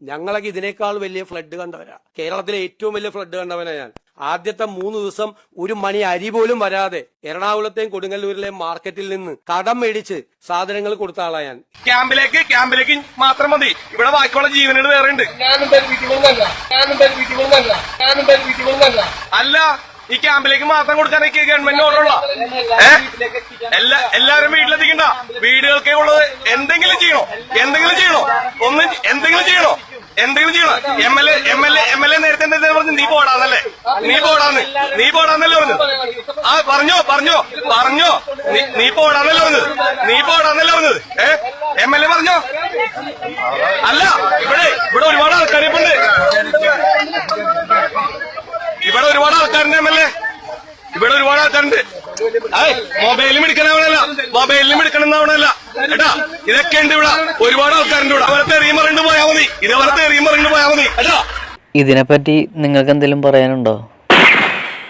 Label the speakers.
Speaker 1: ഞങ്ങളൊക്കെ ഇതിനേക്കാൾ വലിയ ഫ്ലഡ് കണ്ടവരാ. കേരളത്തിലെ ഏറ്റവും വലിയ ഫ്ലഡ് കണ്ടവനാ ഞാൻ. ആദ്യത്തെ 3 ദിവസം ഒരു മണി അരി പോലും വരാതെ എറണാകുളത്തെയും കൊടുങ്ങല്ലൂരിലെയും മാർക്കറ്റിൽ നിന്ന് കടം മേടിച്ച് സാധനങ്ങൾ കൊടുത്ത ആളാ ഞാൻ.
Speaker 2: ക്യാമ്പിലേക്ക് മാത്രം മതി. ഇവിടെ ബാക്കിയുള്ള ജീവനുകൾ വേറെ ഉണ്ട്. അല്ല, ഈ ക്യാമ്പിലേക്ക് മാത്രം കൊടുക്കാനൊക്കെ ഗവൺമെന്റ് ഓർഡറുള്ള എല്ലാവരും വീട്ടിലെത്തിക്കണ്ട. വീടുകൾക്കേ ഉള്ളത്. എന്തെങ്കിലും ചെയ്യണോ? എന്തെങ്കിലും ചെയ്യണോ? എം എൽ എ നേരത്തെ എന്താ പറഞ്ഞു? നീ പോടാന്നല്ലേ പറഞ്ഞു. ആ പറഞ്ഞോ നീ പോടാന്നല്ലേ പറഞ്ഞത്. എം എൽ എ പറഞ്ഞോ? അല്ല, ഇവിടെ ഒരുപാട് ആൾക്കാരിപ്പുണ്ട്. ഇവിടെ ഒരുപാട് ആൾക്കാരുണ്ട്. എം എൽ എ ഇവിടെ ഒരുപാട് ആൾക്കാരുണ്ട്. മൊബൈലിലും എടുക്കണമെന്നാവണല്ല കേട്ടാ. ഇതൊക്കെ ഉണ്ട് ഇവിടെ. ഒരുപാട് ആൾക്കാരുണ്ട് ഇവിടെ. അവരെ തെറിയും പറഞ്ഞിട്ട് പോയാൽ മതി. കേട്ടാ.
Speaker 3: ഇതിനെപ്പറ്റി നിങ്ങൾക്ക് എന്തെങ്കിലും പറയാനുണ്ടോ?